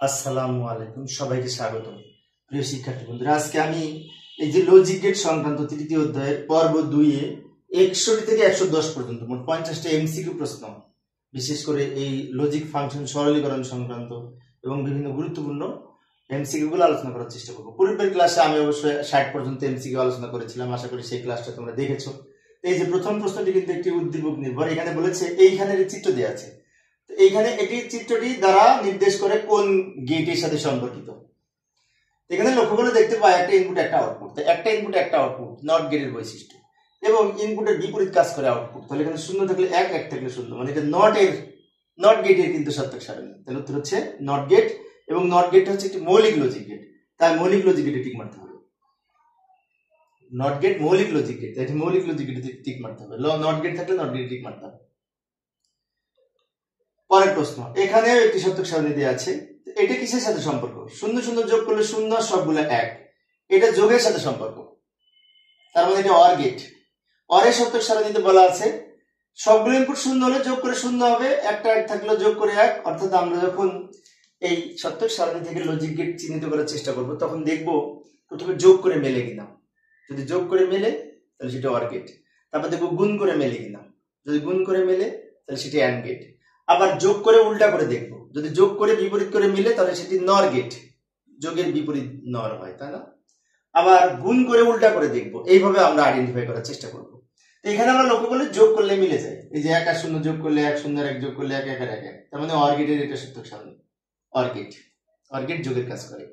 আসসালামু আলাইকুম, সবাইকে স্বাগত। প্রিয় শিক্ষার্থী বন্ধুরা, আজকে আমি এই যে লজিক গেট সংক্রান্ত তৃতীয় অধ্যায়ের পর্ব 2 এ 61 থেকে 110 পর্যন্ত মোট 50টা এমসিকিউ প্রশ্ন, বিশেষ করে এই লজিক ফাংশন সরলীকরণ সংক্রান্ত এবং বিভিন্ন গুরুত্বপূর্ণ এমসিকিউ গুলো আলোচনা করার চেষ্টা করব। পূর্বের ক্লাসে আমি অবশ্যই 60 পর্যন্ত এমসিকিউ আলোচনা করেছিলাম, আশা করি সেই ক্লাসটা তোমরা দেখেছো। এই যে প্রথম প্রশ্নটি কিন্তু একটি উদ্দীপক নির্ভর, এখানে বলেছে এইখানের চিত্র দেওয়া আছে, এইখানে এটি চিত্রটি দ্বারা নির্দেশ করে কোন গেটের সাথে সম্পর্কিত। এখানে লক্ষ্য করে দেখতে পাই একটা ইনপুট একটা আউটপুট, একটা ইনপুট একটা আউটপুট নট গেটের বৈশিষ্ট্য, এবং ইনপুটের বিপরীত কাজ করে আউটপুট। তাহলে এখানে শূন্য থাকলে এক, এক থাকলে শূন্য, মানে এটা নট গেটের কিন্তু সত্যক সারণী। তাহলে উত্তর হচ্ছে নট গেট, এবং নট গেট হচ্ছে একটি মৌলিক লজিক গেট, তাই মৌলিক লজিক গেটে টিক মারতে হবে। নট গেট মৌলিক লজিক গেট, এটি মৌলিক লজিক গেটে টিক মারতে হবে। নট গেট থাকলে নট গেটে টিক মারতে হবে। পরের প্রশ্ন, এখানেও একটি সত্যক সারণী দেওয়া আছে, এটা কিসের সাথে সম্পর্ক? শূন্য শূন্য যোগ করলে শূন্য, সবগুলো এক, এটা যোগের সাথে সম্পর্ক, তার মানে এটা অর গেট। অরের সত্যক সারণীতে বলা আছে সবগুলো ইনপুট শূন্য হলে যোগ করে শূন্য হবে, একটা এক থাকলে যোগ করে এক। অর্থাৎ আমরা যখন এই সত্যক সারণী থেকে লজিক গেট চিহ্নিত করার চেষ্টা করব, তখন দেখব প্রথমে যোগ করে মেলে কিনা। যদি যোগ করে মেলে তাহলে সেটা অর গেট। তারপর দেখবো গুণ করে মেলে কিনা, যদি গুণ করে মেলে তাহলে সেটা অ্যান্ড গেট। আবার যোগ করে উল্টা করে দেখবো, যদি যোগ করে বিপরীত করে মিলে তাহলে সেটি নর গেট, যোগের বিপরীত নর হয়, তাই না? আবার গুণ করে উল্টা করে দেখবো, এইভাবে আমরা আইডেন্টিফাই করার চেষ্টা করব। এখানে আমরা লক্ষ্য করলে যোগ করলে মিলে যায়, এই যে 1 আর 0 যোগ করলে 1, 0 আর 1 যোগ করলে 1, 1 আর 1, 1, তার মানে অর গেটের এটা সত্যক সারণী। অর গেট যোগের কাজ করে।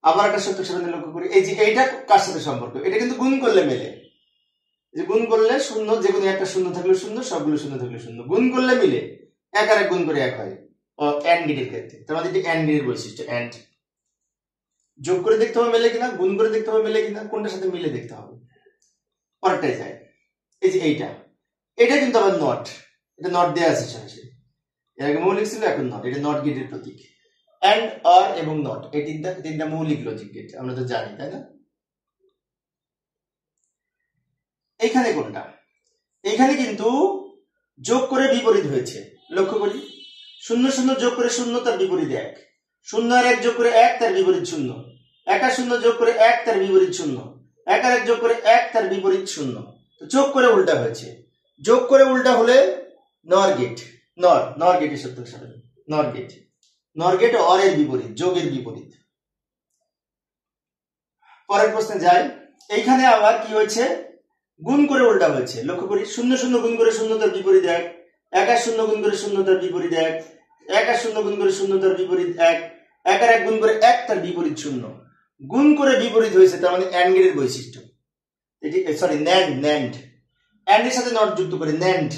আবার একটা সত্যক সারণী লক্ষ্য করি, এই যে এইটা কার সাথে সম্পর্ক, এটা কিন্তু গুণ করলে মেলে, যে গুণ করলে শূন্য, যে কোনো একটা শূন্য থাকলে শূন্য, সবগুলো শূন্য থাকলে শূন্য, গুণ করলে মিলে, 1 আর 1 গুণ করে 1 হয় অ্যান্ড গেটের ক্ষেত্রে। তার মানে এটি অ্যান্ড গেটের বৈশিষ্ট্য। অ্যান্ড যোগ করে দেখতে হবে মেলে কিনা, গুণ করে দেখতে হবে মেলে কিনা, কোনটার সাথে মিলে দেখতে হবে। পরেরটাই যায়, এই যে এটা কিন্তু আবার নট, এটা নট দেওয়া আছে সরাসরি, এর আগে মৌলিক ছিল, এখন নট, এটা নট গেটের প্রতীক। অ্যান্ড, অর এবং নট এই তিনটা মৌলিক লজিক গেট, আমরা তো জানি, তাই না? এইখানে কোনটা? এইখানে কিন্তু যোগ করে বিপরীত হয়েছে, লক্ষ্য করি। শূন্য শূন্য যোগ করে শূন্য, তার বিপরীত এক। 0 আর 1 যোগ করে 1, তার বিপরীত 0। 1 আর 0 যোগ করে 1, তার বিপরীত 0। 1 আর 1 যোগ করে 1, তার বিপরীত 0। তো যোগ করে উল্টা হয়েছে, যোগ করে উল্টা হলে নর গেট। নর গেটের সত্যক সারণী নর গেট অর এর বিপরীত, যোগের বিপরীত। পরের প্রশ্নে যাই, এইখানে আবার কি হয়েছে? গুণ করে উল্টা হয়েছে, লক্ষ্য করি। 0 0 গুণ করে 0, তার বিপরীত 1। 1 আর 0 গুণ করে 0, তার বিপরীত 1। 1 আর 0 গুণ করে 0, তার বিপরীত 1। 1 আর 1 গুণ করে 1, তার বিপরীত 0। গুণ করে বিপরীত হয়েছে, তার মানে অ্যান্ড গেটের বৈশিষ্ট্য। এটি ন্যান্ড এর সাথে নট যুক্ত করে ন্যান্ড,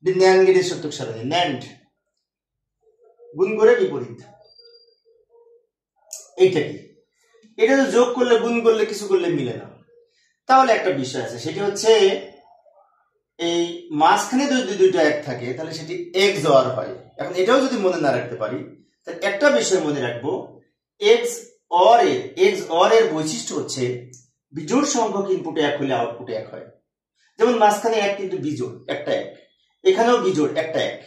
ন্যান্ড গেটের সত্যক সারণী। ন্যান্ড গুণ করে বিপরীত, এইটা কি? এটা তো যোগ করলে, গুণ করলে, কিছু করলে মিলে না। তাহলে একটা বিষয় আছে, সেটি হচ্ছে এই মাঝখানে যদি দুইটা এক থাকে তাহলে সেটি এক্স অর হয়। এখন এটাও যদি মনে না রাখতে পারি, তাহলে একটা বিষয় মনে রাখবো, এক্স অর এর বৈশিষ্ট্য হচ্ছে বিজোড় সংখ্যক ইনপুট এক হলে আউটপুট এক হয়। যেমন মাঝখানে এক কিন্তু বিজোড়, একটা এক, এখানেও বিজোড়, একটা এক।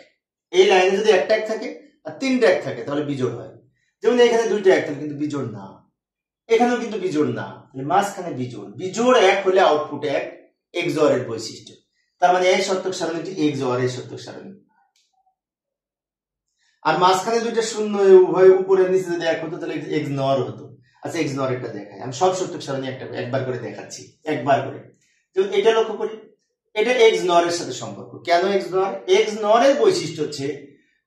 এই লাইনে যদি একটা এক থাকে আর তিনটা এক থাকে তাহলে বিজোড় হয়। যেমন এখানে দুইটা এক থাকে কিন্তু বিজোড় না, এখানেও কিন্তু বিজোড় না, মাঝখানে বিজোড় এক হলে আউটপুট এক, এক্স অর এর বৈশিষ্ট্য। তার মানে এই সত্যক সারণীটি এক্স অর এর সত্যক সারণী। আর মাঝখানে দুইটা শূন্য, উভয় উপরে নিচে যদি এক হতো তাহলে এক্স নর হতো। আচ্ছা, এক্স নর এটা দেখাই, আমি সব সত্যক সারণী একবার করে দেখাচ্ছি, একবার করে। যেমন এটা লক্ষ্য করি, এটা এক্স নর এর সাথে সম্পর্ক। কেন এক্স নর এর বৈশিষ্ট্য হচ্ছে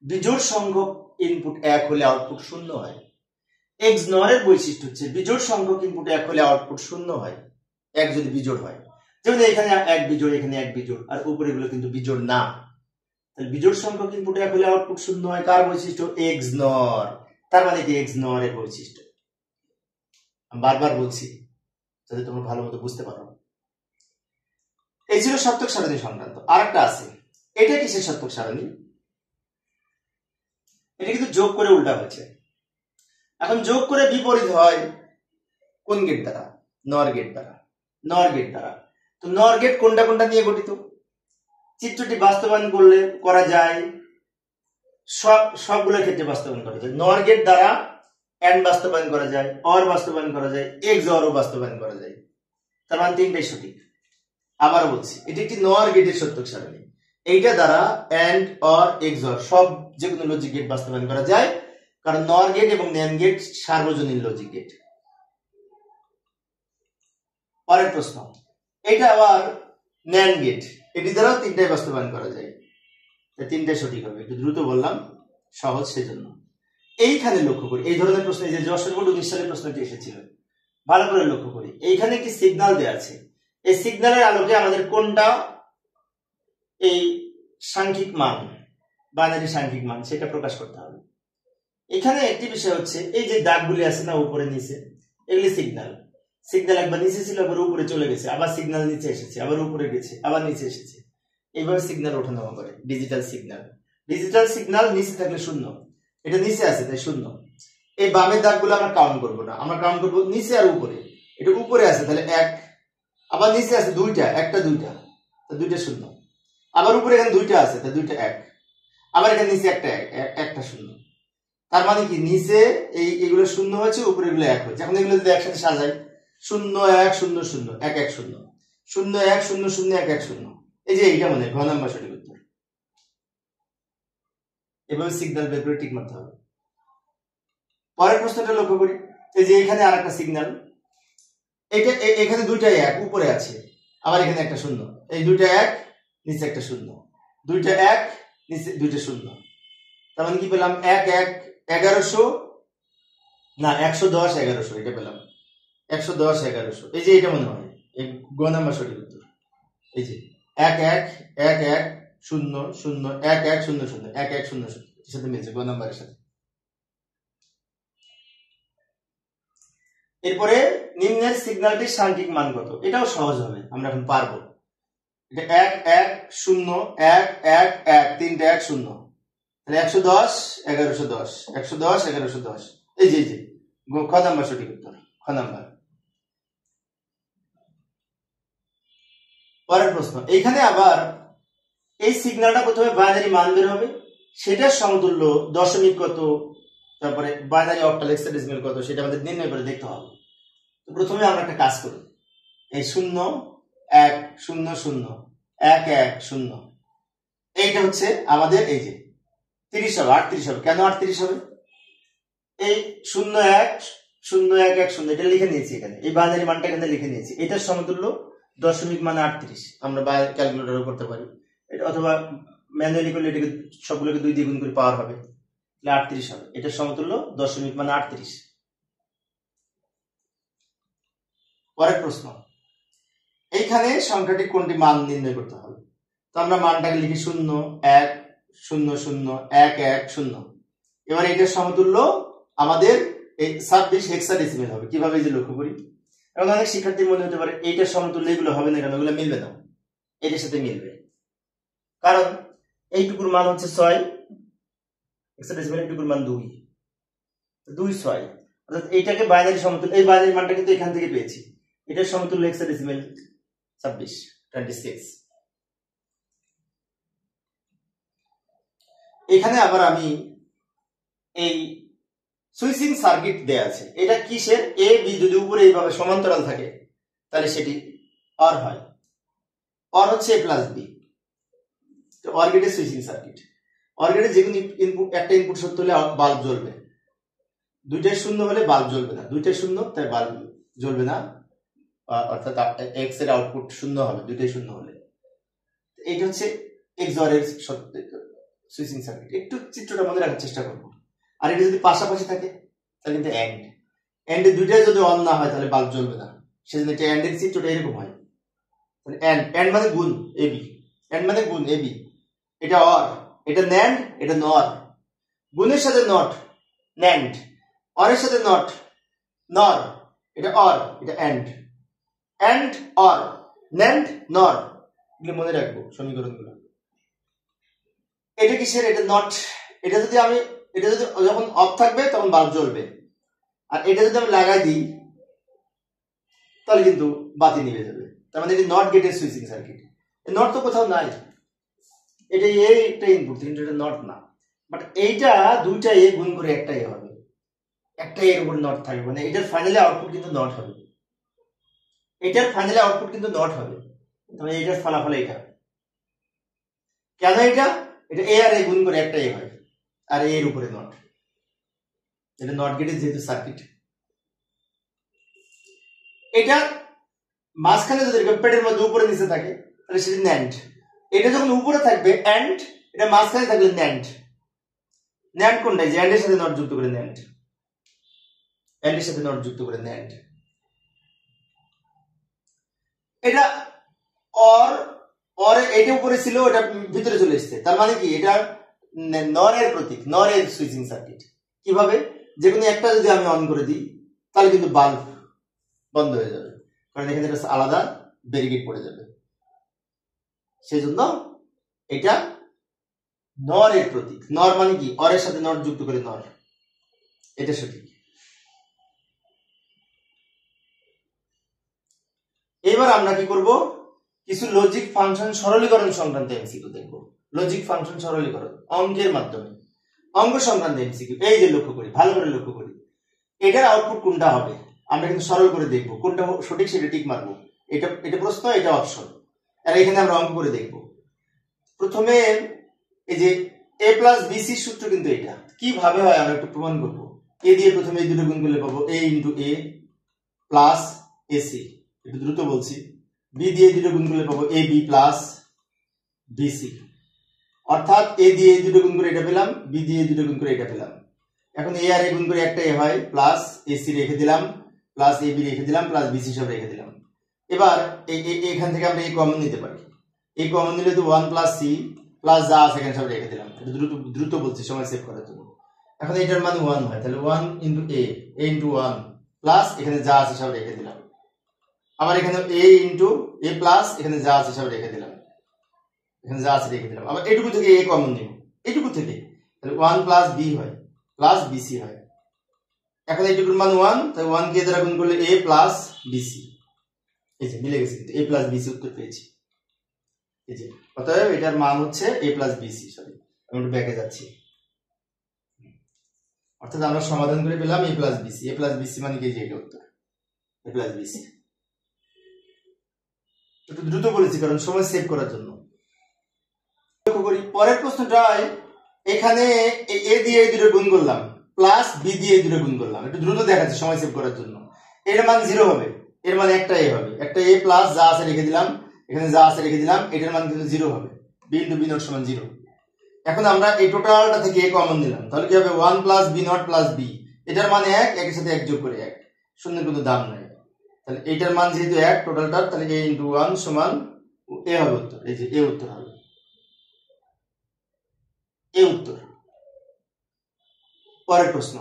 বিজোড় সংখ্যক ইনপুট এক হলে আউটপুট শূন্য হয়। এক্স নর এর বৈশিষ্ট্য হচ্ছে বিজোড় সংখ্যক ইনপুট এক হলে আউটপুট শূন্য হয়, এক যদি বিজোড় হয়। যেমন এখানে এক বিজোড়, এখানে এক বিজোড়, আর উপরে গুলো কিন্তু বিজোড় না। তাহলে বিজোড় সংখ্যক ইনপুট এক হলে আউটপুট শূন্য হয়, কার বৈশিষ্ট্য? এক্স নর। তার মানে কি এক্স নর এর বৈশিষ্ট্য। আমি বারবার বলছি যাতে তোমরা ভালো মতো বুঝতে পারো। এই ছিল সত্যক সারণী সংক্রান্ত। আরেকটা আছে, এটা কিসের সত্যক সারণী? এটা কিন্তু যোগ করে উল্টা হয়েছে। এখন যোগ করে বিপরীত হয় কোন গেট দ্বারা? নর গেট দ্বারা। তো নর গেট কোনটা কোনটা নিয়ে গঠিত? চিত্রটি বাস্তবায়ন করলে করা যায় সবগুলো ক্ষেত্রে বাস্তবায়ন করা যায়। নর গেট দ্বারা এন্ড বাস্তবায়ন করা যায়, অর বাস্তবায়ন করা যায়, এক্স অরও বাস্তবায়ন করা যায়। তার মানে তিনটাই সঠিক। আবার বলছি, এটি একটি নর গেটের সত্যক সারণী। এইটা দ্বারা এন্ড অর এক্স অর সব যে কোনো লজিক গেট বাস্তবায়ন করা যায়, কারণ নর গেট এবং ন্যান্ড গেট সার্বজনীন লজিক গেট। পরের প্রশ্ন, এটা আবার ন্যান্ড গেট, এটি দ্বারাও তিনটাই বাস্তবায়ন করা যায়। তিনটাই সঠিক হবে। একটু দ্রুত বললাম, সহজ সেজন্য। এইখানে লক্ষ্য করি, এই ধরনের প্রশ্ন, যে যশোর বোর্ড 19 সালের প্রশ্নটি এসেছিল, ভালো করে লক্ষ্য করি। এইখানে একটি সিগন্যাল দেওয়া আছে, এই সিগন্যালের আলোকে আমাদের কোনটা এই সাংখ্যিক মান, বাইনারি সাংখ্যিক মান, সেটা প্রকাশ করতে হবে। এখানে একটি বিষয় হচ্ছে, এই যে দাগগুলি আছে না উপরে নিচে, এগুলি সিগন্যাল। সিগন্যাল একবার নিচে ছিল, আবার উপরে চলে গেছে, আবার সিগন্যাল নিচে এসেছে, আবার উপরে গেছে, আবার নিচে এসেছে। এইভাবে সিগন্যাল ওঠানামা করে ডিজিটাল সিগন্যাল। ডিজিটাল সিগন্যাল নিচে থাকলে শূন্য, এটা নিচে আছে তাই শূন্য। এই বামের দাগগুলো আমরা কাউন্ট করবো না, আমরা কাউন্ট করবো নিচে আর উপরে। এটা উপরে আছে তাহলে এক, আবার নিচে আছে দুইটা, একটা দুইটা, দুইটা শূন্য, আবার উপরে এখানে দুইটা আছে তাই দুইটা এক, আবার এখানে নিচে একটা শূন্য। তার মানে কি, নিচে এইগুলো শূন্য হয়েছে, উপরে এগুলো এক হয়েছে। এখন এগুলো যদি একসাথে সাজাই, 0 1 0 0 1 1 0 0 1 0 0 1 1 0, এই যে এইটা মানে ঘ নাম্বার সঠিক উত্তর। এভাবে সিগন্যাল বের করে টিক মারতে হবে। পরের প্রশ্নটা লক্ষ্য করি, এই যে এখানে আর একটা সিগন্যাল, এটা এখানে দুইটা এক উপরে আছে, আবার এখানে একটা শূন্য, এই দুইটা এক নিচে একটা শূন্য, দুইটা এক নিচে দুইটা শূন্য। তার মানে কি পেলাম, 1 1 1100 না 110 1100, এটা পেলাম 110 1100। এই যে এটা মনে হয় এই গ নাম্বার সঠিক উত্তর। এই যে 1 1 1 1 0 0 1 1 0 0 1 1 0 0 এর সাথে মিলছে গ নাম্বারের সাথে। এরপরে নিম্নের সিগন্যালটির সাংখ্যিক মান কত, এটাও সহজ হবে, আমরা এখন পারবো। এটা 1 1 0 1 1 1 তিনটা 1 0, তাহলে 110 1110 110 1110। এই যে খ নাম্বার সঠিক উত্তর, খ নাম্বার। পরের প্রশ্ন, এইখানে আবার এই সিগন্যালটা প্রথমে বাইনারি মান বের হবে, সেটার সমতুল্য দশমিক কত, তারপরে বাইনারি অক্টাল হেক্সাডেসিমাল কত, সেটা আমাদের নির্ণয় করে দেখতে হবে। তো প্রথমে আমরা একটা কাজ করি, এই 0 1 0 0 1 1 0, এইটা হচ্ছে আমাদের এই যে 30 হবে, 38 হবে। কেন 38 হবে, এই 0 1 0 1 1 0 এটা লিখে নিয়েছি এখানে, এই বাইনারি মানটা এখানে লিখে নিয়েছি। এটার সমতুল্য দশমিক মানে 38, আমরা ক্যালকুলেটরও করতে পারি এটা, অথবা ম্যানুয়ালি করলে এটাকে সবগুলোকে 2 দিয়ে গুণ করে পাওয়ার হবে, তাহলে 38 হবে। এটার সমতুল্য দশমিক মানে 38। পরের প্রশ্ন, এইখানে সংখ্যাটি কোনটি মান নির্ণয় করতে হবে। তো আমরা মানটাকে লিখি 0 1 0 0 1 1 0। এবার এটার সমতুল্য আমাদের এই 26 হেক্সাডেসিমাল হবে। কিভাবে, যে লক্ষ্য করি, এখন অনেক শিক্ষার্থী মনে হতে পারে এইটার সমতুল্য এগুলো হবে না কেন, এগুলো মিলবে না। এটার সাথে মিলবে, কারণ এইটুকুর মান হচ্ছে 6 হেক্সাডেসিমাল, এইটুকুর মান 2 2 6, অর্থাৎ এইটাকে বাইনারি সমতুল্য, এই বাইনারি মানটা কিন্তু এখান থেকে পেয়েছি, এটার সমতুল্য হেক্সাডেসিমাল 26। এখানে আবার আমি এই সুইচিং সার্কিট দেয়া আছে, এটা কিসের, এ বি যদি উপরে এইভাবে সমান্তরাল থাকে তাহলে সেটি অর হয়, অর হচ্ছে এ প্লাস বি। তো অর গেটের সুইচিং সার্কিট, অর গেটের যে কোনো ইনপুট, একটা ইনপুট সত্য হলে বাল্ব জ্বলবে, দুইটাই শূন্য হলে বাল্ব জ্বলবে না, দুইটাই শূন্য তাই বাল্ব জ্বলবে না, অর্থাৎ এক্স এর আউটপুট শূন্য হবে দুইটাই শূন্য হলে। এইটা হচ্ছে এক্স অর এর সুইচিং সার্কিট। একটু চিত্রটা মনে রাখার চেষ্টা করবো। আর এটা যদি পাশাপাশি থাকে তাহলে কিন্তু এন্ড দুইটাই যদি অন না হয় তাহলে বাল্ব জ্বলবে না, সেজন্য এটা এন্ড এর চিত্রটা এরকম হয়। এন্ড মানে গুণ এবি, এন্ড মানে গুণ এবি, এটা অর, এটা ন্যান্ড, এটা নর, গুণের সাথে নট ন্যান্ড, অরের সাথে নট নর, এটা অর, এটা এন্ড অর ন্যান্ড নর, এগুলো মনে রাখবো সমীকরণগুলো। এটা কিসের, এটা নট, এটা যদি যখন অফ থাকবে তখন বাল্ব জ্বলবে, আর এটা যদি আমি লাগাই দিই তাহলে কিন্তু বাতি নিভে যাবে। তার মানে এটি নট গেটের সুইচিং সার্কিট। নট তো কোথাও নাই, এটা একটা ইনপুট কিন্তু এটা নট না। বাট এইটা দুইটা এ গুণ করে একটা এ হবে, একটা এর উপর নট থাকবে, মানে এটার ফাইনালি আউটপুট কিন্তু নট হবে, এটার ফাইনালি আউটপুট কিন্তু নট হবে, তাহলে এটার ফলাফল এটা। কেন এটা? এটা এ আর এ গুণ করে একটা এ হয়, আর এর উপরে নট, এটা নট গেটের যেহেতু সার্কিট। এটা মাঝখানে যদি পেটের মধ্যে উপরে নিচে থাকে তাহলে সেটা ন্যান্ড, এটা যখন উপরে থাকবে অ্যান্ড, এটা মাঝখানে থাকলে ন্যান্ড। ন্যান্ড কোনটা? যে অ্যান্ডের সাথে নট যুক্ত করে ন্যান্ড, অ্যান্ডের সাথে নট যুক্ত করে ন্যান্ড। এটা অর এটা উপরে ছিল, এটা ভিতরে চলে এসেছে, তার মানে কি এটা নরের প্রতীক, নরের সুইচিং সার্কিট। কিভাবে? যে কোনো একটা যদি আমি অন করে দিই তাহলে কিন্তু বাল্ব বন্ধ হয়ে যাবে, কারণ এখানে একটা আলাদা ব্যারিকেড পড়ে যাবে, সেই জন্য এটা নরের প্রতীক। নর মানে কি? অরের সাথে নট যুক্ত করে নর, এটা সঠিক। এবার আমরা কি করব? কিছু লজিক ফাংশন সরলীকরণ সংক্রান্ত এমসিকিউ দেখব। লজিক ফাংশন সরলীকরণ অঙ্কের মাধ্যমে, অঙ্ক সংক্রান্ত এমসিকিউ। এই যে লক্ষ্য করি, ভালো করে লক্ষ্য করি, এটার আউটপুট কোনটা হবে আমরা কিন্তু সরল করে দেখব, কোনটা সঠিক সেটা টিক মারবো। এটা এটা প্রশ্ন, এটা অপশন, আর এখানে আমরা অঙ্ক করে দেখব। প্রথমে এই যে এ প্লাস বিসি সূত্র কিন্তু এটা কিভাবে হয় আমরা একটু প্রমাণ করব। এ দিয়ে প্রথমে এই দুটো গুণ করলে পাবো এ ইন্টু এ প্লাস এসি, একটু দ্রুত বলছি। বি দিয়ে দুটো গুণ করলে পাবো এ বি প্লাস বিসি, অর্থাৎ এ দিয়ে এই দুটো গুণ করে এটা পেলাম, বি দিয়ে দুটো গুণ করে এটা পেলাম। এখন এ আর এ গুণ করে একটা এ হয়, প্লাস এসি রেখে দিলাম, প্লাস এ বি রেখে দিলাম, প্লাস বিসি সব রেখে দিলাম। এবার এখান থেকে আমরা এই কমন নিতে পারি, এই কমন নিলে তো 1 প্লাস সি প্লাস যা আছে এখানে সব রেখে দিলাম। এটা দ্রুত দ্রুত বলছি সময় সেভ করার জন্য। এখন এটার মান 1 হয়, তাহলে 1 ইন্টু এ ইন্টু 1 প্লাস এখানে যা আছে সব রেখে দিলাম। আবার এখানে এ ইন্টু এ প্লাস এখানে যা আছে সব রেখে দিলাম, এখানে যা আছে রেখে দিলাম। আবার এটুকু থেকে এ কমন নিব, এটুকু থেকে তাহলে 1 প্লাস বি হয় প্লাস বিসি হয়। এখন এইটুকুর মান 1, তাই 1 কে দ্বারা গুণ করলে এ প্লাস বিসি, এই যে মিলে গেছে, কিন্তু এ প্লাস বিসি উত্তর পেয়েছি। এই যে অতএব এটার মান হচ্ছে এ প্লাস বিসি। সরি, আমি একটু ব্যাকে যাচ্ছি। অর্থাৎ আমরা সমাধান করে পেলাম এ প্লাস বিসি। এ প্লাস বিসি মানে কি? যে এটা উত্তর, এ প্লাস বিসি। একটু দ্রুত বলেছি কারণ সময় সেভ করার জন্য। লক্ষ্য করি পরের প্রশ্নটায়, এখানে এ দিয়ে এই দুটো গুণ করলাম, প্লাস বি দিয়ে এই দুটো গুণ করলাম। একটু দ্রুত দেখাচ্ছি সময় সেভ করার জন্য। এর মান 0 হবে, এর মান একটা এ হবে, একটা এ প্লাস যা আছে রেখে দিলাম, এখানে যা আছে রেখে দিলাম, এটার মান কিন্তু 0 হবে। বি ইন্টু বি নট সমান 0। এখন আমরা এই টোটালটা থেকে এ কমন নিলাম, তাহলে কি হবে? 1 plus B not plus B, এটার মান 1, একের সাথে 1 যোগ করে 1, শূন্যের কোনো দাম নাই। তাহলে এটার মান যেহেতু 1 টোটালটার, তাহলে এ ইন্টু 1 সমান এ হবে উত্তর। এই যে এ উত্তর হবে, এ উত্তর। পরের প্রশ্ন,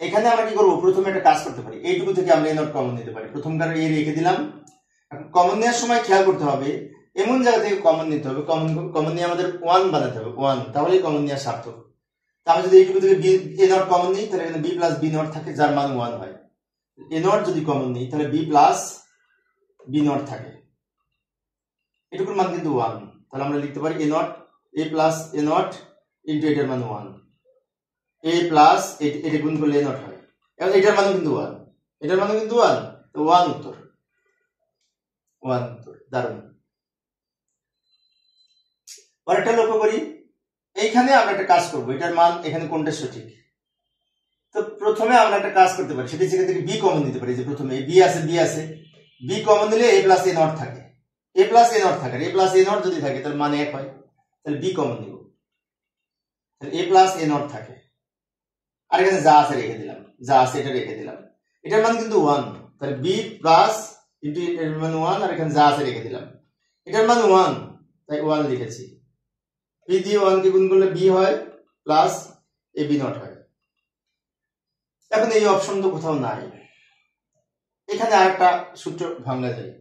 এখানে আমরা কি করবো? প্রথমে একটা কাজ করতে পারি, এইটুকু থেকে আমরা এ নট কমন নিতে পারি। প্রথমকার এ রেখে দিলাম। এখন কমন নেওয়ার সময় খেয়াল করতে হবে, এমন জায়গা থেকে কমন নিতে হবে, কমন নিয়ে আমাদের 1 বানাতে হবে, 1, তাহলেই কমন নেওয়া সার্থক। তাহলে যদি এইটুকু থেকে এ নট কমন নিই, তাহলে এখানে বি প্লাস বি নট থাকে, যার মান 1 হয়। এ নট যদি কমন নিই তাহলে বি প্লাস বি নট থাকে, এটুকুর মান কিন্তু 1। তাহলে আমরা লিখতে পারি A not A plus A not into এটার মান 1, এ প্লাস এটা গুণ করলে এ নট হয়। এবং এটার মান কিন্তু 1, এটার মান কিন্তু 1, তো 1 উত্তর, 1 উত্তর। দারুণ। পরেরটা লক্ষ্য করি, এইখানে আমরা একটা কাজ করব, এটার মান এখানে কোনটা সঠিক। তো প্রথমে আমরা একটা কাজ করতে পারি, সেটা সেখান থেকে বি কমন নিতে পারি। যে প্রথমে বি আছে, বি কমন নিলে এ প্লাস এ নট থাকে, এ প্লাস এ নট থাকে, এ প্লাস এ নট যদি থাকে তার মান 1 হয়, তাহলে বি কমন নিব, তাহলে এ প্লাস এ নট থাকে। আর এখানে যা আছে রেখে দিলাম, যা আছে এটা রেখে দিলাম, এটার মান কিন্তু 1, তাহলে বি প্লাস ইন্টু এর মান 1, আর এখানে যা আছে রেখে দিলাম, এটার মান 1, তাই 1 লিখেছি। বি দিয়ে 1 কে গুণ করলে বি হয় প্লাস এ বি নট হয়। এখন এই অপশন তো কোথাও নাই, এখানে আরেকটা সূত্র ভাঙা যায়,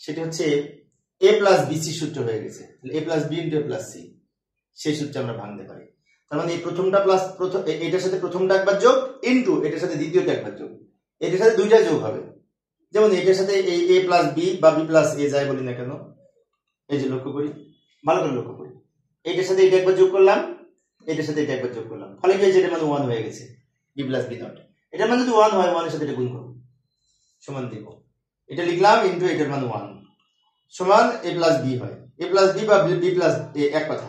সেটা হচ্ছে এ প্লাস বিসি সূত্র হয়ে গেছে, এ plus B into A plus C, সেই সূত্রে আমরা ভাঙতে পারি। তার মানে এই প্রথমটা প্লাস এটার সাথে প্রথমটা একবার যোগ ইন্টু এটার সাথে দ্বিতীয়টা একবার যোগ, এটার সাথে দুইটা যোগ হবে। যেমন এটার সাথে এই এ প্লাস বি বা বি প্লাস এ যাই বলি না কেন, এই যে লক্ষ্য করি, ভালো করে লক্ষ্য করি, এটার সাথে এটা একবার যোগ করলাম, এটার সাথে এটা একবার যোগ করলাম, ফলে কি হয়েছে, এটার মান 1 হয়ে গেছে, বি প্লাস বি নট। এটার মান যদি 1 হয়, 1 এর সাথে এটা গুণ করব, সমান দিব, এটা লিখলাম ইনটু এটার মান 1 সমান এ প্লাস বি হয়। এ প্লাস বি বা বি প্লাস এ এক কথা,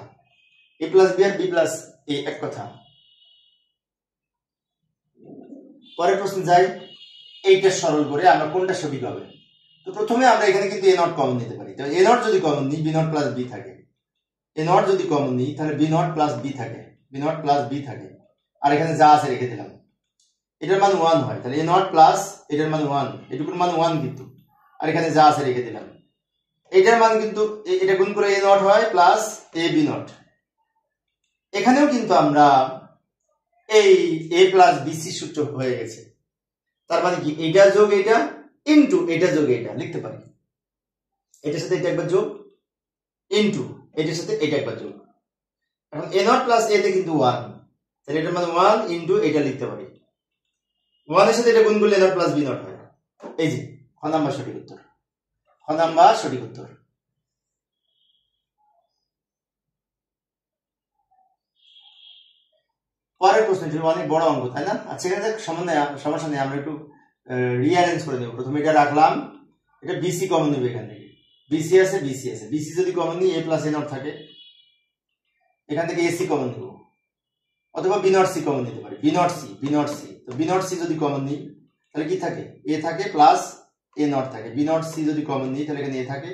এ প্লাস বি আর বি প্লাস এ এক কথা। পরের প্রশ্ন যাই, এইটা সরল করে আমরা কোনটা সঠিক হবে। তো প্রথমে আমরা এখানে কিন্তু এ নট কমন নিতে পারি। তো এ নট যদি কমন নিই, বি নট প্লাস বি থাকে। এ নট যদি কমন নিই তাহলে বি নট প্লাস বি থাকে, বি নট প্লাস বি থাকে। আর এখানে যা আছে রেখে দিলাম, এটার মান 1 হয়, তাহলে এ নট প্লাস এটার মান 1, এটুকুর মান 1 কিন্তু, আর এখানে যা আছে রেখে দিলাম। এটার মান কিন্তু এটা গুণ করে এ নট হয় প্লাস এ বি নট। এখানেও কিন্তু আমরা এই এ প্লাস বিসি সূত্র হয়ে গেছে। তার মানে কি, এটা যোগ এটা ইনটু এটা যোগ এটা লিখতে পারি। এটার সাথে এটা একবার যোগ ইনটু এটার সাথে এটা একবার যোগ। এখন এ নট প্লাস এ তে কিন্তু 1, তাহলে এটার মানে 1 ইনটু এটা লিখতে পারি। 1 এর সাথে এটা গুণ করলে A not plus B not হয়। এই যে খ নাম্বার সঠিক উত্তর, খ নাম্বার সঠিক উত্তর। পরের প্রশ্নটি অনেক বড় অঙ্ক, তাই না? আচ্ছা, এখানে সমস্যা নেই, আমরা একটু রিঅ্যারেঞ্জ করে নেব। প্রথমে এটা রাখলাম, এটা বিসি কমন নেবে এখান থেকে, বিসি আছে বিসি আছে, বিসি যদি কমন নিই এ প্লাস এ নট থাকে, এখান থেকে এসি কমন নেব, অথবা বি নট সি কমন নিতে পারি, B not C, B not C. তো বি নট সি যদি কমন নিই তাহলে কি থাকে, এ থাকে প্লাস এ নট থাকে। বি নট সি যদি কমন নিই তাহলে এখানে এ থাকে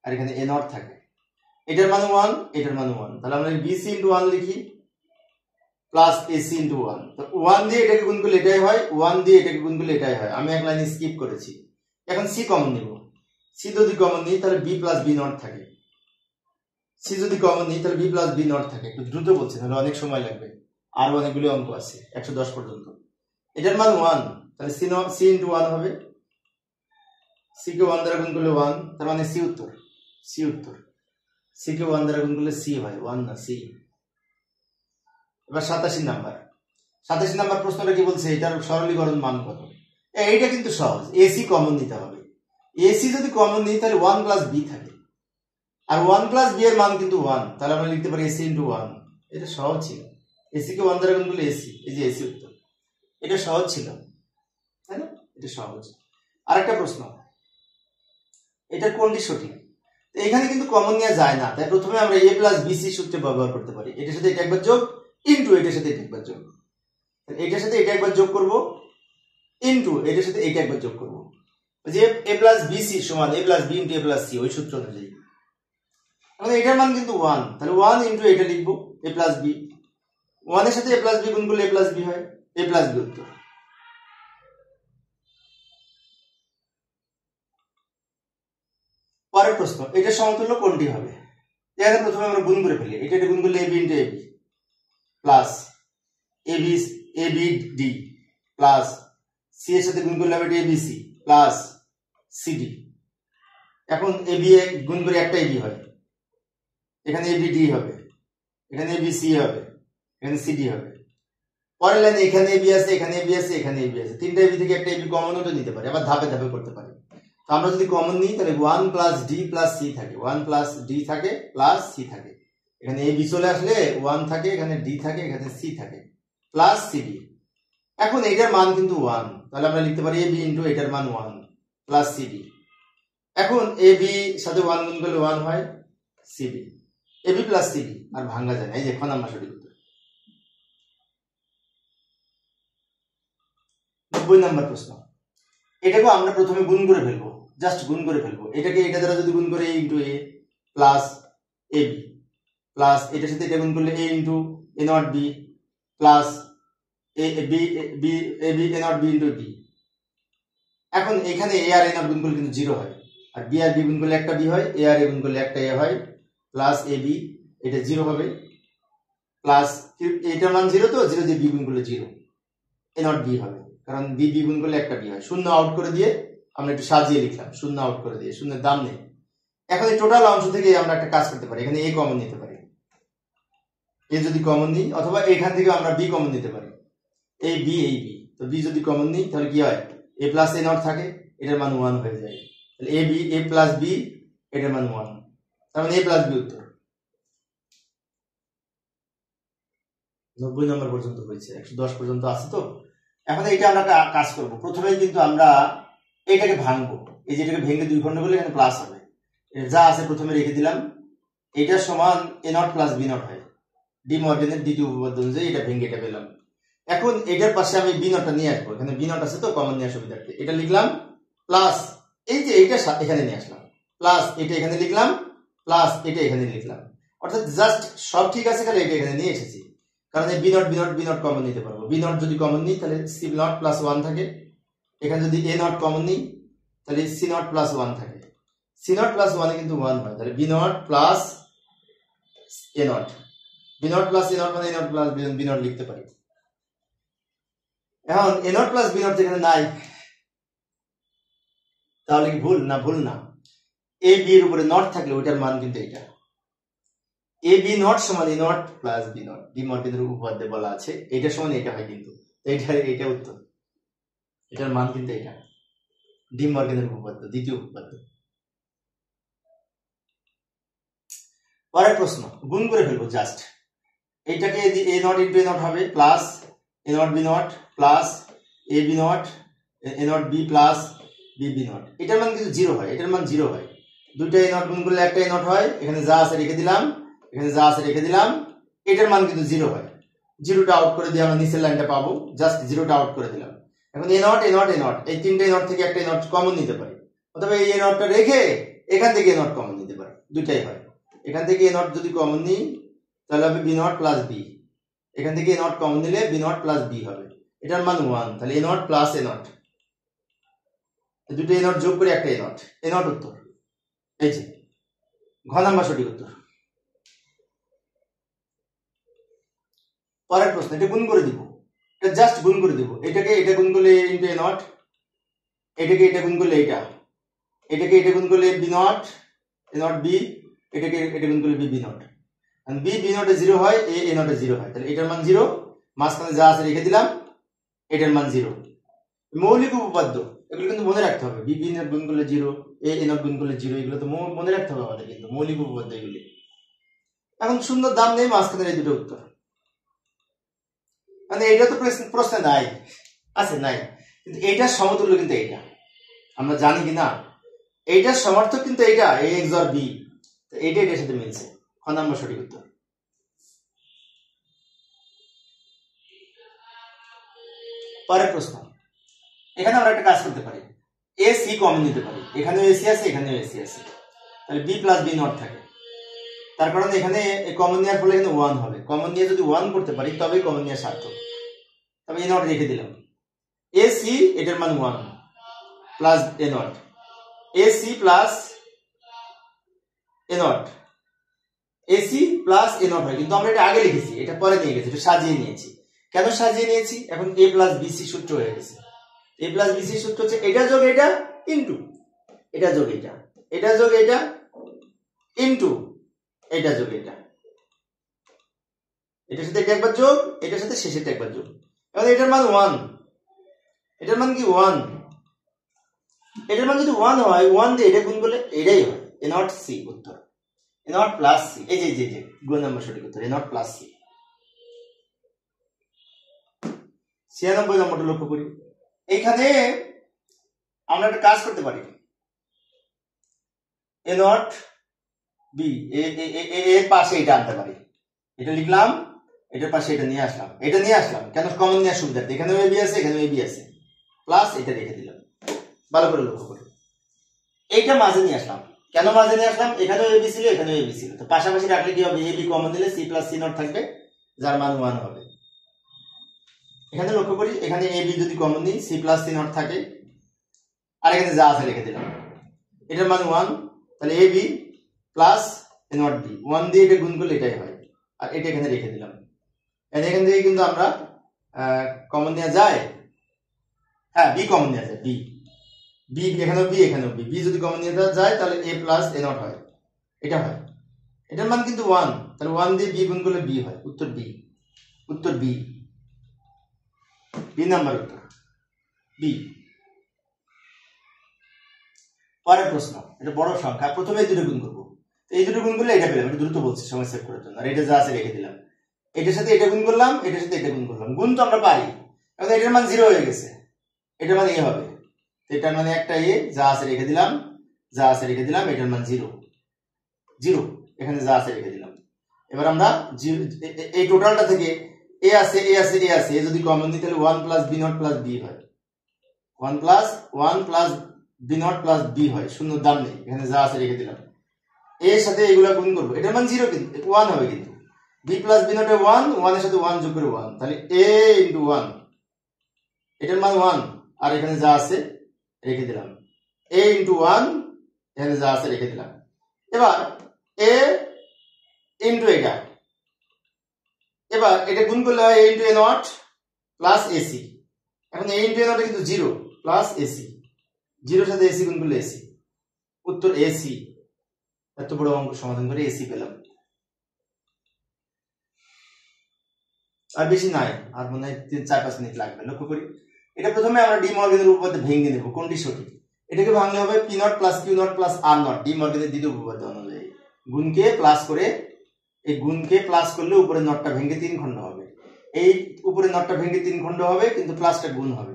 আর এখানে এ নট থাকে। এটার মান 1, এটার মান 1, তাহলে আমরা বিসি ইন্টু 1 লিখি প্লাস এসি ইন্টু 1। তো 1 দিয়ে এটাকে গুণ করলে এটাই হয়, 1 দিয়ে এটাকে গুণ করলে এটাই হয়। আমি এক লাইনে স্কিপ করেছি। এখন সি কমন নিব, সি যদি কমন নিই তাহলে বি প্লাস বি নট থাকে। সি যদি কমন নিই তাহলে বি প্লাস বি নট থাকে। একটু দ্রুত বলছি, তাহলে অনেক সময় লাগবে, আরো অনেকগুলো অঙ্ক আছে 110 পর্যন্ত। এটার মান 1, তাহলে সি ইন্টু 1 হবে, সি কে 1 দ্বারা গুণ করলে 1, তার মানে সি উত্তর, সি উত্তর। সি কে 1 দ্বারা গুণ করলে সি হয়, 1 না সি। এবার 87 নাম্বার, 87 নাম্বার প্রশ্নটা কি বলছে, এটার সরলীকরণ মান কত? এইটা কিন্তু সহজ, এসি কমন নিতে হবে। এসি যদি কমন নিই তাহলে 1 প্লাস বি থাকে, আর 1 প্লাস বি এর মান কিন্তু 1, তাহলে আমরা লিখতে পারি এসি ইন্টু 1। এটা সহজ ছিল, এসি কে 1 দ্বারা গুণ করলে এসি, এই যে এসি উত্তর। এটা সহজ ছিল, তাই না? এটা সহজ। আরেকটা প্রশ্ন, এটার কোনটি সঠিক? এখানে কিন্তু কমন নেওয়া যায় না, তাই প্রথমে আমরা এ প্লাস বিসি সূত্র ব্যবহার করতে পারি। এটার সাথে এটা একবার যোগ ইনটু এটার সাথে এটা একবার যোগ, এটার সাথে এটা একবার যোগ করব ইনটু এটার সাথে এটা একবার যোগ করব, যে এ প্লাস বিসি সমান এ plus B into a plus C, ওই সূত্র অনুযায়ী। আমাদের এটার মান কিন্তু 1, তাহলে 1 ইনটু এটা লিখবো এ প্লাস বি। 1 এর সাথে এ প্লাস বি গুণ করলে এ প্লাস বি হয়, এ প্লাস বি উত্তর। পরের প্রশ্ন, এটা সমতুল্য কোনটি হবে? এখানে প্রথমে আমরা গুণ করে ফেলি, এটা গুণ করলে AB into AB plus AB AB D plus C এর সাথে গুণ করলে হবে এবিসি প্লাস সিডি। এখন এবি গুণ করে একটা এবি হয়, এখানে এবি ডি হবে, এখানে এবি সি হবে, এখানে সিডি হবে। পরের লাইনে এখানে এবি আছে, এখানে এবি আছে, এখানে এবি আছে, তিনটা এবি থেকে একটা এবি কমনও তো নিতে পারি, আবার ধাপে ধাপে করতে পারি। তো আমরা যদি কমন নিই তাহলে 1 প্লাস ডি প্লাস সি থাকে, 1 প্লাস ডি থাকে প্লাস সি থাকে। এখানে এ বি চলে আসলে 1 থাকে, এখানে ডি থাকে, এখানে সি থাকে প্লাস সিডি। এখন এটার মান কিন্তু 1, তাহলে আমরা লিখতে পারি এ বি ইন্টু এটার মান 1 প্লাস সিডি। এখন এ বি সাথে 1 গুণ করলে 1 হয়, সিডি এ বি প্লাস সিডি, আর ভাঙা যায় না। এই যে খ নাম্বার সঠিক উত্তর। 90 নাম্বার প্রশ্ন, এটাকে আমরা প্রথমে গুণ করে ফেলবো, জাস্ট গুণ করে ফেলবো। এটাকে এটা দ্বারা যদি গুণ করে A into A plus A B plus এটার সাথে এটা গুণ করলে A into A not B plus A B B A B A not B into B. এখন এখানে এ আর এ নট গুণ করলে কিন্তু 0 হয়, আর বি আর বি গুণ করলে একটা বি হয়, এ আর এ গুণ করলে একটা এ হয় প্লাস এ বি, এটা 0 হবে প্লাস এটার মান 0, তো 0 দিয়ে বি গুণ করলে 0, এ নট বি হবে, কারণ বি বি গুণ করলে একটা বি হয়। শূন্য আউট করে দিয়ে আমরা একটু সাজিয়ে লিখলাম, শূন্য আউট করে দিয়ে, শূন্যের দাম নেই। এখন এই টোটাল অংশ থেকে আমরা একটা কাজ করতে পারি, এখানে এ কমন নিতে পারি, এ যদি কমন নিই, অথবা এখান থেকে আমরা বি কমন নিতে পারি, এই বি এই বি। তো বি যদি কমন নিই তাহলে কি হয়, এ প্লাস এ নট থাকে, এটার মান 1 হয়ে যায়, তাহলে A B A plus B এটার মান 1, তার মানে এ প্লাস বি উত্তর। 90 নম্বর পর্যন্ত হয়েছে, 110 পর্যন্ত আছে। তো এখন এটা আমরা কাজ করব। প্রথমেই কিন্তু আমরা এটাকে ভাঙবো, এই যেটাকে ভেঙে দুই খণ্ড করলে এখানে প্লাস হবে, যা আছে প্রথমে রেখে দিলাম। এটা সমান A not plus B not হয়, ডি মর্গেনের দ্বিতীয় উপপাদ্য অনুযায়ী এটা ভেঙে এটা পেলাম। এখন এটার পাশে আমি বি নটটা নিয়ে আসবো, এখানে বি নট আছে তো কমন নেওয়ার সুবিধার্থে এটা লিখলাম প্লাস, এই যে এইটা এখানে নিয়ে আসলাম, প্লাস এটা এখানে লিখলাম, প্লাস এটা এখানে লিখলাম। অর্থাৎ জাস্ট সব ঠিক আছে, খালি এটা এখানে নিয়ে এসেছি, কারণ এই B not B not B not common নিতে পারবো। বি নট যদি কমন নিই তাহলে সি নট প্লাস 1 থাকে, এখানে যদি এ নট কমন নিই তাহলে সি নট প্লাস 1 থাকে। সি নট প্লাস 1 এ কিন্তু 1 হয়, তাহলে B not plus A not, B not plus A not মানে A not plus B not লিখতে পারি। এখন A not plus B not এখানে নাই, তাহলে কি ভুল না? ভুল না। এ বি এর উপরে নট থাকলে ওইটার মান কিন্তু এটা, এ বি নট সমান A not plus B not, De মর্গেনের উপপাদ্যে বলা আছে এটা সমান এটা হয়, কিন্তু এটা উত্তর, এটার মান কিন্তু এটা, ডি মর্গেনের উপপাদ্য, দ্বিতীয় উপপাদ্য। পরের প্রশ্ন গুণ করে ফেলবো জাস্ট, এইটাকে A not into A not হবে plus A not B not plus A B not A not B plus B B not. এটার মান কিন্তু 0 হয়, এটার মান 0 হয়। দুইটা এ নট গুণ করলে একটা এ নট হয়, এখানে যা আছে রেখে দিলাম, এখানে যা আছে রেখে দিলাম, এটার মান কিন্তু 0 হয়। 0টা আউট করে দিয়ে আমরা নিচের লাইনটা পাবো, জাস্ট 0টা আউট করে দিলাম। এখন A not A not A not, এই তিনটে এ নট থেকে একটা এ নট কমন নিতে পারি, অথবা এই এ নটটা রেখে এখান থেকে এ নট কমন নিতে পারি, দুইটাই হয়। এখান থেকে এ নট যদি কমন নিই তাহলে হবে বি নট প্লাস বি, এখান থেকে এ নট কমন নিলে বি নট প্লাস বি হবে, এটার মান 1, তাহলে A not plus A not, দুটো এ নট যোগ করে একটা এ নট উত্তর। এই যে ঘ নাম্বার সঠিক উত্তর। পরের প্রশ্ন, এটা গুণ করে দিব, এটা জাস্ট গুণ করে দিব, এটাকে এটা গুণ করলে ইনটু এ নট, এটাকে এটা গুণ করলে এটা, এটাকে এটা গুণ করলে B not A not B, এটাকে এটা গুণ করলে B B not, B B নটে 0 হয়, এ নটে 0 হয়, তাহলে এটার মান 0, মাঝখানে যা আছে রেখে দিলাম, এটার মান 0। মৌলিক উপপাদ্য এগুলো কিন্তু মনে রাখতে হবে, বি বি নট গুণ করলে 0, এ নট গুণ করলে 0, এগুলো তো মনে রাখতে হবে আমাদের, কিন্তু মৌলিক উপপাদ্য এগুলি। এখন সুন্দর দাম নেই মাঝখানের এই দুটো উত্তর, মানে এটা তো প্রশ্নে নাই, আছে নাই, কিন্তু এইটার সমতুল্য কিন্তু এইটা, আমরা জানি কি না এইটার সমার্থক কিন্তু এইটা এ এক্স অর বি, এইটা এটার সাথে মিলছে, খ নাম্বার সঠিক উত্তর। পরের প্রশ্ন, এখানে আমরা একটা কাজ করতে পারি, এ সি কমন নিতে পারি, এখানেও এসি আছে এখানেও এসি আছে, তাহলে বি প্লাস বি নট থাকে, তার কারণে এখানে কমন নেওয়ার ফলে এখানে 1 হবে, কমন নিয়ে যদি 1 করতে পারি তবেই কমন নেওয়া সার্থক। তবে এ নট রেখে দিলাম, এ সি এটার মান 1 plus A not, A C plus A not, AC plus A not হয়, কিন্তু আমরা এটা আগে লিখেছি, এটা পরে নিয়ে গেছি, এটা সাজিয়ে নিয়েছি। কেন সাজিয়ে নিয়েছি? এখন এ প্লাস বিসি সূত্র হয়ে গেছে, এ প্লাস বিসি সূত্র হচ্ছে এটা যোগ এটা ইনটু এটা যোগ এটা, এটা যোগ এটা ইনটু এটা যোগ এটা, এটার সাথে এটা একবার যোগ, এটার সাথে শেষেরটা একবার যোগ। এখন এটার মান 1, এটার মান কি 1, এটার মান যদি 1 হয় 1 দিয়ে এটা গুণ করলে এটাই হয়, এ নট সি উত্তর, এ নট প্লাস সি, এই যে যে গুণ নাম্বার সঠিক উত্তর, এ নট প্লাস সি। 96 নম্বরটা লক্ষ্য করি, এইখানে আমরা একটা কাজ করতে পারি, এ নট বি এর পাশে এটা আনতে পারি, এটা লিখলাম, এটার পাশে এটা নিয়ে আসলাম, এটা নিয়ে আসলাম কেন? কমন নেওয়ার সুবিধার্থে, এখানেও এ বি আছে এখানেও এ বি আছে, প্লাস এটা রেখে দিলাম, ভালো করে লক্ষ্য করি, এইটা মাঝে নিয়ে আসলাম, কেন মাঝে নিয়ে আসলাম? এখানেও এ বি ছিল এখানেও এ বি ছিল, তো পাশাপাশি রাখলে কি হবে, এ বি কমন দিলে সি প্লাস সি নট থাকবে, যার মান 1 হবে। এখানে লক্ষ্য করি, এখানে এ বি যদি কমন নিই সি প্লাস সি নট থাকে, আর এখানে যা আছে রেখে দিলাম, এটার মান 1, তাহলে A B plus A not B, 1 দিয়ে এটা গুণ করলে এটাই হয়, আর এটা এখানে রেখে দিলাম। এখান থেকে কিন্তু আমরা কমন নেওয়া যায়, হ্যাঁ বি কমন নেওয়া যায়, বি বি এখানেও বি এখানেও বি, বি যদি কমন নিয়ে যায় তাহলে এ প্লাস এ নট হয়, এটা হয়, এটার মান কিন্তু 1, তাহলে 1 দিয়ে বি গুণ করলে বি হয়, উত্তর বি, উত্তর বি, বি নাম্বার উত্তর বি। পরের প্রশ্ন, এটা বড় সংখ্যা, প্রথমে এই দুটো গুণ করবো, এই দুটো গুণ করলে এটা পেলাম, এটা দ্রুত বলছি সময় সেভ করার জন্য, আর এটা যা আছে রেখে দিলাম, এটার সাথে এটা গুণ করলাম, এটার সাথে এটা গুণ করলাম, গুণ তো আমরা পারি, এখন এটার মান 0 হয়ে গেছে, এটার মান a হবে, এটার মানে একটা a, যা আছে রেখে দিলাম, যা আছে রেখে দিলাম, এটার মান 0 0, এখানে যা আছে রেখে দিলাম। এবার আমরা এই টোটালটা থেকে a আছে a আছে a আছে, যদি কমন নিই তাহলে 1 plus b not plus b হয়, 1 plus b not plus b হয়, শূন্য দাম নেই, এখানে যা আছে রেখে দিলাম। a এর সাথে এগুলা গুণ করব, এটার মান 0 কিন্তু 1 হবে, কিন্তু b plus b not a 1, 1 এর সাথে 1 যোগ করে 1, তাহলে a ইনটু 1, এটার মান 1, আর এখানে যা আছে রেখে দিলাম, a ইনটু 1, এখানে যা আছে রেখে দিলাম। এবার a ইনটু এটা, এবার এটা গুণ করলে হয় a into a not plus ac, এখন a ইনটু a নট কিন্তু 0 প্লাস ac, 0 এর সাথে ac গুণ করলে ac, উত্তর ac। এত বড় অঙ্ক সমাধান করে ac পেলাম। আর বেশি নাই, আর মনে হয় 4-5 মিনিট লাগবে। লক্ষ্য করি, এটা প্রথমে আমরা ডি মর্গানের উপপাদ্য ভেঙে নেব, কোনটি সঠিক। এটাকে ভাঙলে হবে P not plus Q not plus R not, De মর্গানের দ্বিতীয় উপপাদ্য অনুযায়ী। গুণকে প্লাস করে, এই গুণকে প্লাস করলে উপরে নটটা ভেঙে 3 খণ্ড হবে, এই উপরে নটটা ভেঙে 3 খণ্ড হবে, কিন্তু প্লাসটা গুণ হবে,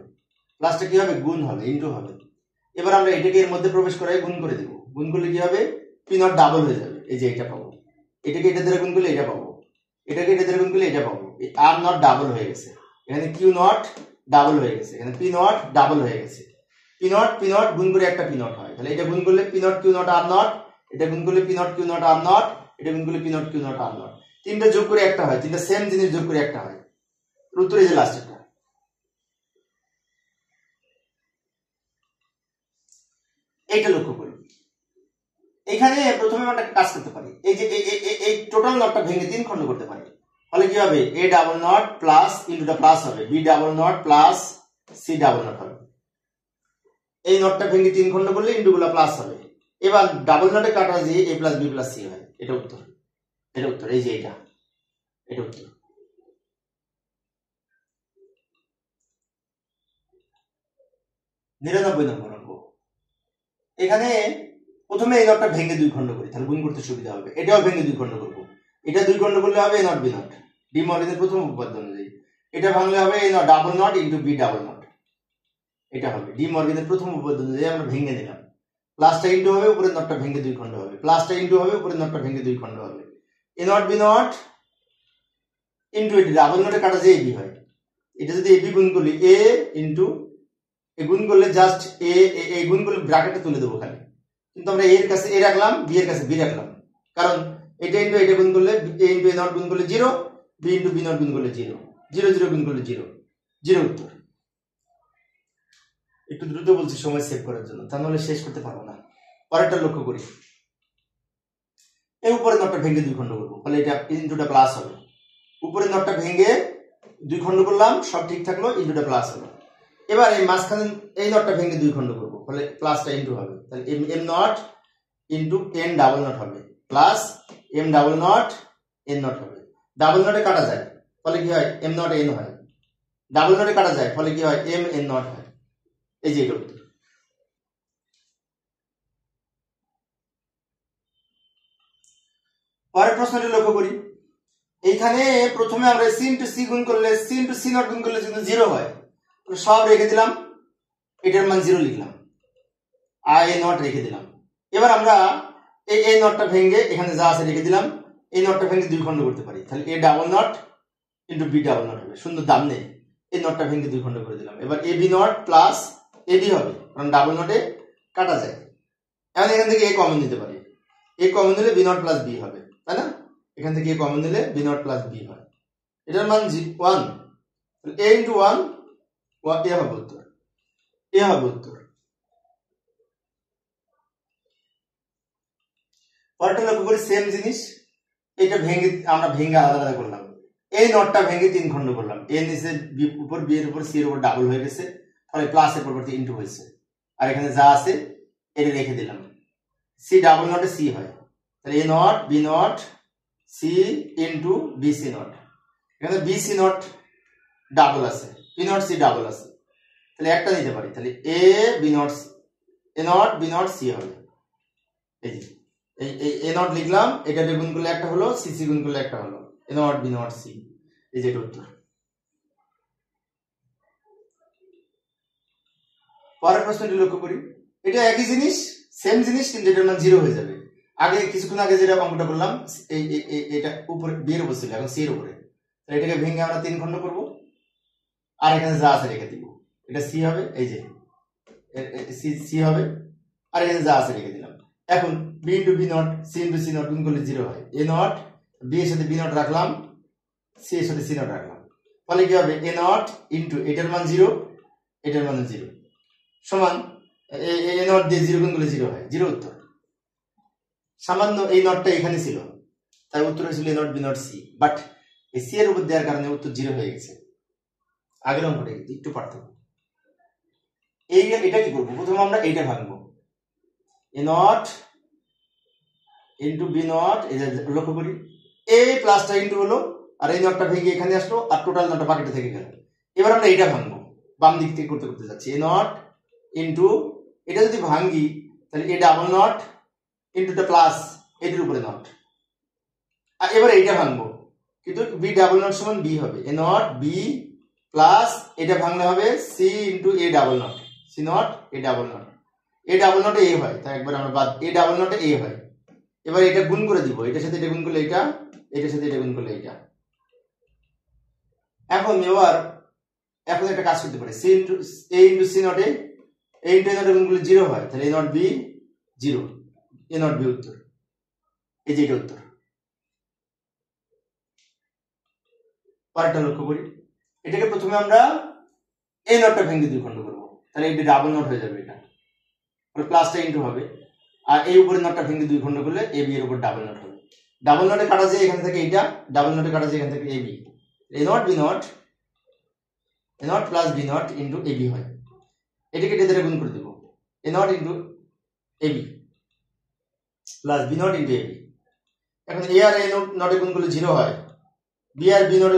প্লাসটা কি হবে, গুণ হবে, ইনটু হবে। এবার আমরা এটাকে এর মধ্যে প্রবেশ করাই গুণ করে দেব, গুণ করলে কি হবে, পি নট ডাবল হয়ে যাবে, এই যে এটা পাবো, এটাকে এটা দ্বারা গুণ করলে এটা পাবো, এটাকে এটা দ্বারা গুণ করলে এটা পাবো, আর নট ডাবল হয়ে গেছে, এখানে কিউ নট ডাবল হয়ে গেছে, এখানে পি নট ডাবল হয়ে গেছে, পি নট গুণ করে একটা পি নট হয়, তাহলে এটা গুণ করলে P not Q not R not, এটা গুণ করলে P not Q not R not, এটা গুণ করলে P not Q not R not, তিনটা যোগ করে একটা হয়, তিনটা সেম জিনিস যোগ করে একটা হয়, উত্তর এই যে লাস্টেরটা। এইটা লক্ষ্য করি, এখানে প্রথমে আমরা একটা কাজ করতে পারি, এই যে এই টোটাল নটটা ভেঙে 3 খণ্ড করতে পারি, ফলে কি হবে, a ডাবল নট প্লাস ইনটুটা প্লাস হবে, b double not plus c double not হবে, এই নটটা ভেঙে 3 খণ্ড করলে ইনটুগুলো প্লাস হবে। এবার ডাবল নটে কাটা দিয়ে a plus b plus c হয়, এটা উত্তর, এটা উত্তর, এই যে এটা, এটা উত্তর। নিরানব্বই নম্বর অঙ্ক, এখানে প্রথমে এই নটটা ভেঙে 2 খণ্ড করি, তাহলে গুণ করতে সুবিধা হবে, এটাও ভেঙে 2 খণ্ড করবো, এটা 2 খণ্ড করলে হবে a not b not, De মর্গানের প্রথম উপপাদ্য অনুযায়ী। এটা ভাঙলে হবে a not double not into b double not, এটা হবে ডি মর্গানের প্রথম উপপাদ্য অনুযায়ী, আমরা ভেঙে নিলাম, প্লাসটা ইনটু হবে, উপরের নটটা ভেঙে 2 খণ্ড হবে, প্লাসটা ইনটু হবে, উপরের নটটা ভেঙে 2 খণ্ড হবে, a not b not into এটি ডাবল নটে কাটা যায় ab হয়, এটা যদি ab গুণ করি a ইনটু, এ গুণ করলে জাস্ট এ গুণ করলে ব্র্যাকেটে তুলে দেবো খালি, কিন্তু আমরা এর কাছে এ রাখলাম, বি এর কাছে বি রাখলাম, কারণ এটা ইনটু এটা গুণ করলে a ইনটু a নট গুণ করলে 0, b ইনটু b নট গুণ করলে 0, 0 0 গুণ করলে 0, 0 উত্তর। একটু দ্রুত বলছি সময় সেভ করার জন্য, তা নাহলে শেষ করতে পারবো না। পরেরটা লক্ষ্য করি, এই উপরের নটটা ভেঙে 2 খণ্ড করবো, ফলে এটা ইনটুটা প্লাস হবে, উপরের নটটা ভেঙে 2 খণ্ড করলাম, সব ঠিক থাকলো, ইনটুটা প্লাস হলো। এবার এই মাঝখানে এই নটটা ভেঙে 2 খণ্ড করবো, ফলে প্লাসটা ইনটু হবে, তাহলে M not into N double not হবে, plus M double not N not হবে, ডাবল নটে কাটা যায়, ফলে কি হয়, এম নট এন হয়, ডাবল নটে কাটা যায়, ফলে কি হয়, এম এন নট হয়, এই যে এটা উত্তর। পরের প্রশ্নটি লক্ষ্য করি, এইখানে প্রথমে আমরা সি ইনটু সি গুণ করলে, সি ইনটু সি নট গুণ করলে কিন্তু 0 হয়, সব রেখে দিলাম, এটার মান 0 লিখলাম, আর এই নট রেখে দিলাম। এবার আমরা এই নটটা ভেঙে এখানে যা আছে রেখে দিলাম, এই নটটা ভেঙে 2 খণ্ড করতে পারি, তাহলে A double not into B double not হবে, সুন্দর দাম নেই, এই নটটা ভেঙে 2 খণ্ড করে দিলাম। এবার এ বি নট প্লাস এডি হবে, কারণ ডাবল নটে কাটা যায়। এখন এখান থেকে এ কমন নিতে পারি, এ কমন নিলে বি নট প্লাস বি হবে, তাই না, এখান থেকে এ কমন নিলে বি নট প্লাস বি হয়, এটার মান 1, এ ইনটু 1, এ হবে উত্তর, এ হবে উত্তর। পরেরটা লক্ষ্য করি, সেম জিনিস, এটা ভেঙে আমরা ভেঙে আলাদা আলাদা করলাম, এই নটটা ভেঙে 3 খণ্ড করলাম, এ নিচে বি উপর, বি এর উপর, সি এর উপর ডাবল হয়ে গেছে, ফলে প্লাসের পরিবর্তে ইনটু হয়েছে, আর এখানে যা আছে এটা রেখে দিলাম, সি ডাবল নটে সি হয়, তাহলে A not B not C into B C not, এখানে বি সি নট ডাবল আছে, বি নট সি ডাবল আছে, তাহলে একটা নিতে পারি, তাহলে A B not, A not B not C হবে, এই যে এই এ নট লিখলাম, এটা গুণ করলে একটা হলো, সি সি গুণ করলে একটা হলো, এ নট বি নট সি। এই যে এটা উত্তর। পরের প্রশ্নটি লক্ষ্য করি, এটা একই জিনিস, সেম জিনিস, কিন্তু এটার মান 0 হয়ে যাবে। আগে কিছুক্ষণ আগে যেটা অঙ্কটা করলাম এটা উপরে বি এর উপর ছিল, এখন সি এর উপরে। এটাকে ভেঙে আমরা 3 খণ্ড করব, আর এখানে যা আছে রেখে দিব। এটা সি হবে, এই যে সি হবে, আর এখানে যা আছে রেখে দিলাম। এখন B into B not, C into C not গুণ করলে 0 হয়। এ নট বি এর সাথে বি নট রাখলাম, সি এর সাথে সি নট রাখলাম, ফলে কি হবে, এ নট ইন্টু এটার মান 0, এটার মান 0 সমান এ নট দিয়ে 0 গুণ করলে 0 হয়, 0 উত্তর। সামান্য এই নটটা এখানে ছিল, তাই উত্তর হয়েছিল A not B not C, but এই সি এর উপর দেওয়ার কারণে উত্তর 0 হয়ে গেছে। আগের অঙ্কটা কিন্তু একটু পার্থক্য। এটা কি করবো, প্রথমে আমরা এইটা ভাঙবো, এ নট ইন্টু বি নট, এই যে লক্ষ্য করি এই প্লাসটা ইন্টু হলো, আর এই নটটা ভেঙে এখানে আসলো, আর টোটাল নটটা বাকিটা থেকে গেল। এবার আমরা এইটা ভাঙবো, বাম দিক থেকে করতে করতে যাচ্ছি, এ নট ইন্টু, এটা যদি ভাঙি তাহলে এ ডাবল নট ইন্টুটা প্লাস এটির উপরে নট। আর এবার এইটা ভাঙবো, কিন্তু বি ডাবল নট সমান বি হবে, এ নট বি প্লাস এটা ভাঙলে হবে C into A double not, C not A double not, A double নটে এ হয়, তাই একবার আমরা বাদ, এ ডাবল নটে এ হয়। এবার এটা গুণ করে দিব, এটার সাথে এটা গুণ করলে এটা, এটার সাথে এটা গুণ করলে এটা। এখন একটা কাজ করতে পারে, C into A into C নটে, এ ইন্টু এ নটে গুণ করলে 0 হয়, তাহলে A not B 0, A not B উত্তর। এই যে এটা উত্তর। পরেরটা লক্ষ্য করি, এটাকে প্রথমে আমরা এই নটটা ভেঙে 2 খণ্ড করবো, তাহলে এটা ডাবল নট হয়ে যাবে, এটা প্লাসটা ইন্টু হবে, আর এই উপরে নটটা ভেঙে 2 খণ্ড করলে এ বি এর উপর ডাবল নট হবে। ডাবল নটে কাটা যায় এখান থেকে এইটা, ডাবল নটে কাটা যায় এখান থেকে A B, A not B not, A not plus B not into A B হয়। এটাকে এটা দ্বারা গুণ করে দিব, A not into A B plus B not into A B. এখন এ আর এ নটে গুণ করলে 0 হয়, বি আর বি নটে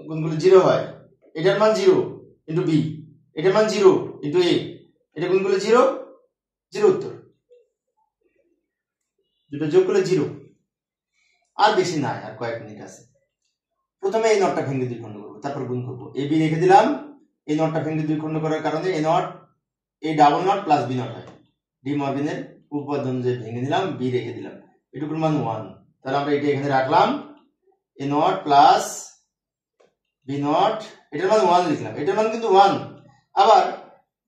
গুণ করলে 0 হয়, এটার মান 0 ইন্টু বি, এটার মান 0 ইন্টু এ, এটা গুণ করলে 0, 0 উত্তর। দুটো যোগ করলে 0। আর বেশি নাই, আর কয়েক মিনিট আছে। প্রথমে এই নটটা ভেঙে 2 খণ্ড করবো, তারপর গুণ করবো, এ বি রেখে দিলাম, এই নটটা ভেঙে 2 খণ্ড করার কারণে A not A double not plus B not হয়। ডি মর্গেনের উপপাদ্য অনুযায়ী ভেঙে দিলাম, বি রেখে দিলাম, এটুকুর মান 1, তাহলে আমরা এটা এখানে রাখলাম, এ নট প্লাস বি নট, এটার মান 1 লিখলাম, এটার মান কিন্তু 1। আবার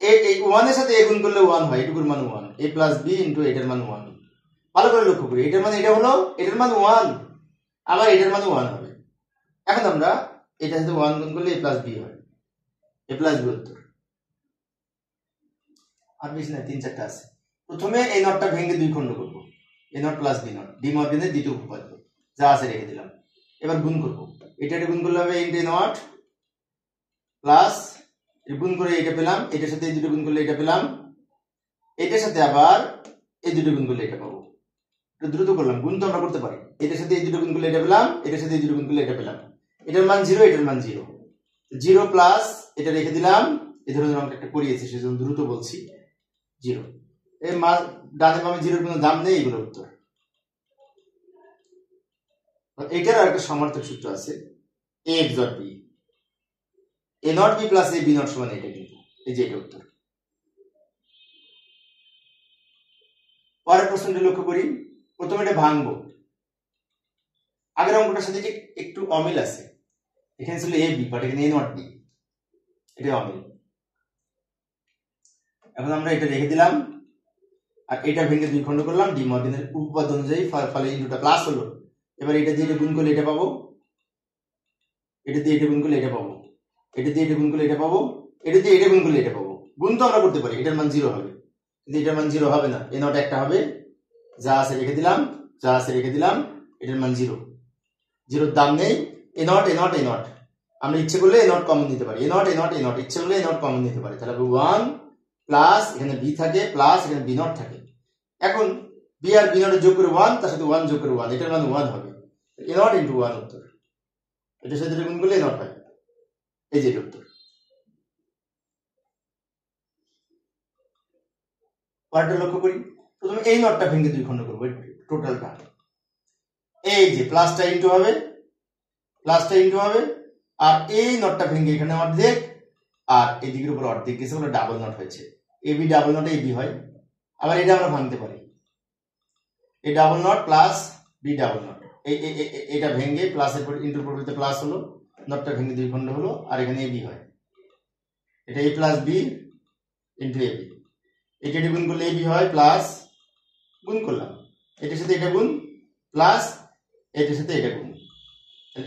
এই 1 এর সাথে এ গুণ করলে 1 হয়, এটুকুর মান 1, এ প্লাস বি ইন্টু এটার মান 1। ভালো করে লক্ষ্য করি, এটার মান এটা হলো, এটার মান 1, আবার এটার মান 1 হবে। এখন আমরা এটার সাথে 1 গুণ করলে এ প্লাস বি হয়, এ প্লাস বি উত্তর। আর বেশি না, 3-4টা আছে। প্রথমে এই নটটা ভেঙে 2 খণ্ড করবো, A not plus B not, De মর্গেনের দ্বিতীয় উপপাদ্য, যা আছে রেখে দিলাম। এবার গুণ করবো, এটা গুণ করলে হবে ইন্টু নট প্লাস, গুণ করে এটা পেলাম, এটার সাথে এই দুটো গুণ করলে এটা পেলাম, এটার সাথে আবার এই দুটো গুণ করলে এটা পাবো। এটা দ্রুত করলাম, গুণ তো আমরা করতে পারি, এটার সাথে এই দুটো গুণ করলে এটা পেলাম, এটার সাথে এই দুটো গুণ করলে এটা পেলাম, এটার মান 0, এটার মান 0, 0 প্লাস এটা রেখে দিলাম, এই ধরনের অঙ্ক একটা করিয়েছি সেজন্য দ্রুত বলছি, 0। এই মান ডানে বামে 0-এর কোনো দাম নেই, এগুলো উত্তর। এটার আর একটা সমার্থক সূত্র আছে, A X dot B, A not B plus A B not সমান এটা, কিন্তু এই যে এটা উত্তর। পরের প্রশ্নটি লক্ষ্য করি, প্রথমে এটা ভাঙবো, আগের অঙ্কটার সাথে একটু অমিল আছে, এখানে ছিল এ বি, বাট এখানে এ নট বি, এটা অমিল। এখন আমরা এটা রেখে দিলাম, আর এটা ভেঙে 2 খণ্ড করলাম, ডি মর্গেনের উপপাদ্য অনুযায়ী, ফলে ইনটুটা প্লাস হলো। এবার এটা দিয়ে এটা গুণ করলে এটা পাবো, এটা দিয়ে এটা গুণ করলে এটা পাবো, এটা দিয়ে এটা গুণ করলে এটা পাবো, এটা দিয়ে এটা গুণ করলে এটা পাবো। গুণ তো আমরা করতে পারি, এটার মান 0 হবে, কিন্তু এটার মান 0 হবে না, এ নট একটা হবে, যা আছে রেখে দিলাম, যা আছে রেখে দিলাম, এটার মান 0, 0-র দাম নেই, A not A not A not, আমরা ইচ্ছে করলে এ নট কমন নিতে পারি, A not A not A not, ইচ্ছে করলে এ নট কমন নিতে পারি, তাহলে 1 প্লাস এখানে বি থাকে, প্লাস এখানে বি নট থাকে। এখন বি আর বি নটের যোগ করে 1, তার সাথে 1 যোগ করে 1, এটার মান 1 হবে, এ নট ইন্টু 1 উত্তর। এটার সাথে গুণ করলে এ নট হয়, এই যে উত্তর। পরেরটা লক্ষ্য করি, প্রথমে এই নটটা ভেঙে 2 খণ্ড করবো, টোটালটা, এই যে প্লাসটা ইন্টু হবে, প্লাসটা ইন্টু হবে, আর এই নটটা ভেঙে এখানে অর্ধেক, আর এদিকের উপর অর্ধেক গেছে বলে ডাবল নট হয়েছে। এবি ডাবল নট এবি হয়। আবার এটা আমরা ভাঙতে পারি, A double not plus B double not, এটা ভেঙে প্লাসের পর ইন্টুর পরিবর্তে প্লাস হলো, নটটা ভেঙে দুই খণ্ড হলো, আর এখানে এবি হয়। এটা এ প্লাস বি ইন্টু এবি, এটা গুণ করলে এবি হয়, প্লাস গুণ করলাম এটার সাথে এটা গুণ, প্লাস এটার সাথে এটা গুণ,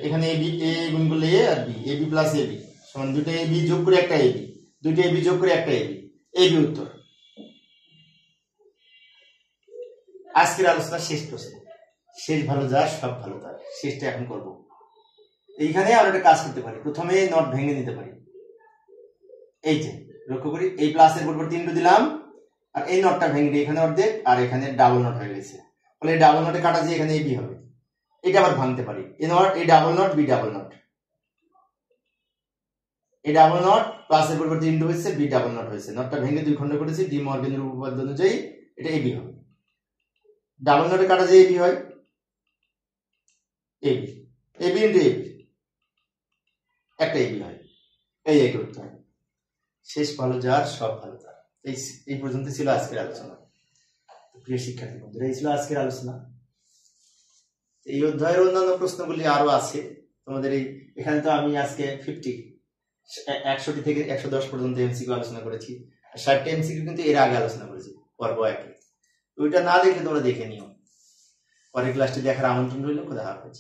এখানে এবি এ গুণ করলে এ আর বি, এবি প্লাস এবি সমান দুটো এবি যোগ করে একটা এবি, দুটো এবি যোগ করে একটা এবি, এবি উত্তর। আজকের আলোচনা শেষ প্রশ্ন, শেষ ভালো যার সব ভালো তার, শেষটা এখন করব। এইখানে আমরা একটা কাজ করতে পারি, প্রথমে নট ভেঙে নিতে পারি। এই যে লক্ষ্য করি, এই প্লাসের পরিবর্তে ইন্টু দিলাম, আর এই নটটা ভেঙে দিয়ে এখানে অর্ধেক, আর এখানে ডাবল নট হয়ে গেছে, ফলে এই ডাবল নটে কাটা যে এখানে এবি হবে। এটা আবার ভাঙতে পারি, এই নট এই double not B double not, এই ডাবল নট প্লাসের পরিবর্তে ইন্টু হয়েছে, বি ডাবল নট হয়েছে, নটটা ভেঙে দুই খণ্ড করেছি, ডি মর্গেনের উপপাদ্য অনুযায়ী এটা এবি হবে। ডাবল নটে কাটা যে এবি হয়, এবি এবি ইন্টু এবি, একটা এবি হয়, এই করতে হয়। শেষ ভালো যার সব ভালো তার। এই পর্যন্ত ছিল আজকের আলোচনা। প্রিয় শিক্ষার্থী বন্ধুরা, এই ছিল আজকের আলোচনা। এই অধ্যায়ের অন্যান্য প্রশ্নগুলি আরো আছে তোমাদের। এখানে তো আমি আজকে 100টি থেকে 110 পর্যন্ত এমসিকিউ আলোচনা করেছি, 60টি এমসিকিউ কিন্তু এর আগে আলোচনা করেছি পর্ব 1-এ। ওইটা না দেখলে তোমরা দেখে নিও। পরের ক্লাসটি দেখার আমন্ত্রণ রইল। খোদা হাফেজ।